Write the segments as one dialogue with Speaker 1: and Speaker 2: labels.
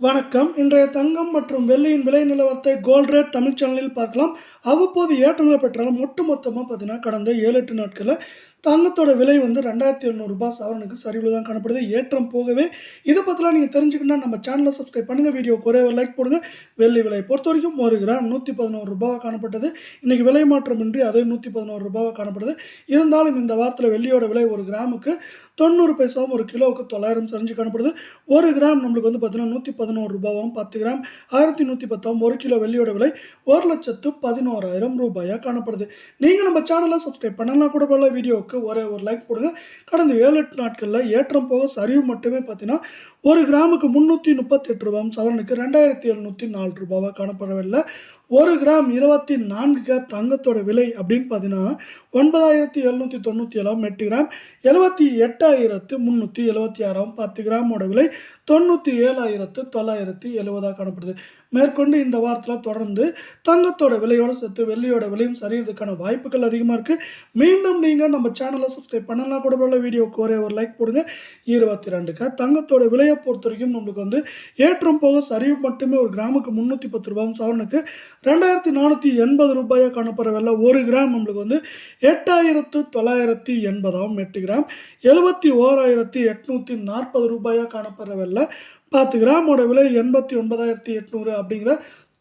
Speaker 1: வணக்கம். இன்றைய தங்கம் மற்றும் வெள்ளியின் விலை நிலவரத்தை கோல்ட் ரேட் தமிழ் சேனலில் பார்க்கலாம். அவ்வப்போது ஏற்றங்களை பெற்றாலும் ஒட்டுமொத்தமா பார்த்தீங்கன்னா, கடந்த 7, 8 நாட்கள்ல தங்கத்தோட விலை வந்து ரூ. 2,700 சவரனுக்கு சரிவுல தான் காணப்படுது. ஏற்றம் போகவே இத பத்திலாம் நீங்க தெரிஞ்சுக்கணும்னா நம்ம சேனலை சப்ஸ்கிரைப் பண்ணுங்க. வீடியோக்கு ஒரே ஒரு லைக் போடுங்க. வெள்ளி விலை பொறுத்தவரைக்கும் 1 கிராம் ரூ. 111 காணப்பட்டது. இன்னைக்கு விலை மாற்றமின்றி அதே ரூ. 111 காணப்படுது. இருந்தாலும் இந்த வாரத்துல வெள்ளியோட விலை 1 கிராமுக்கு 90 பைசாவும் 1 கிலோவுக்கு 900 சரிஞ்சு காணப்படுது. 1 கிராம் நம்மளுக்கு வந்து பார்த்தீங்கன்னா ரூ. 111 10 கிராம் 1110 1 கிலோ வெள்ளியோட விலை 1,11,000 காணப்படுது. நீங்க நம்ம சேனலை சப்ஸ்கிரைப் பண்ணலாம் கூட போல. வீடியோவுக்கு ஒரே ஒரு லைக் போடுங்க. கடந்த 7, 8 நாட்கள்ல ஏற்றம் போக சரிவு மட்டுமே பார்த்தீங்கன்னா 1 கிராமுக்கு ரூ. 338 சவரனுக்கு ரூ. 2,704 காணப்படவில்லை. 1 கிராம் 24 கேரட் தங்கத்தோட விலை அப்படின்னு பார்த்தீங்கன்னா 9,797 8 கிராம் 78,376 10 கிராமோட விலை 97,970 காணப்படுது. மேற்கொண்டு இந்த வாரத்தில் தொடர்ந்து தங்கத்தோட விலையோட சேர்த்து வெள்ளியோட விலையும் சரியறதுக்கான வாய்ப்புகள் அதிகமாக இருக்குது. மீண்டும் நீங்கள் நம்ம சேனலை சப்ஸ்கிரைப் பண்ணலாம் கூட உள்ள வீடியோக்கு ஒரே ஒரு லைக் போடுங்க. 22 தங்கத்தோட விலையை பொறுத்த வரைக்கும் நம்மளுக்கு வந்து ஏற்றம் போக சரிவு மட்டுமே 1 கிராமுக்கு ரூ. 310 சவரனுக்கு ரூ. 2,480 காணப்படவில்லை. 1 கிராம் நம்மளுக்கு வந்து 8,980 8 கிராம் 71,840 காணப்படவில்லை. 10 கிராமோட விலை 89,800 அப்படிங்கிற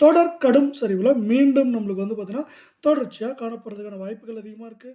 Speaker 1: தொடர் கடும் சரிவில் மீண்டும் நம்மளுக்கு வந்து பார்த்தீங்கன்னா தொடர்ச்சியாக காணப்படுறதுக்கான வாய்ப்புகள் அதிகமாக இருக்குது.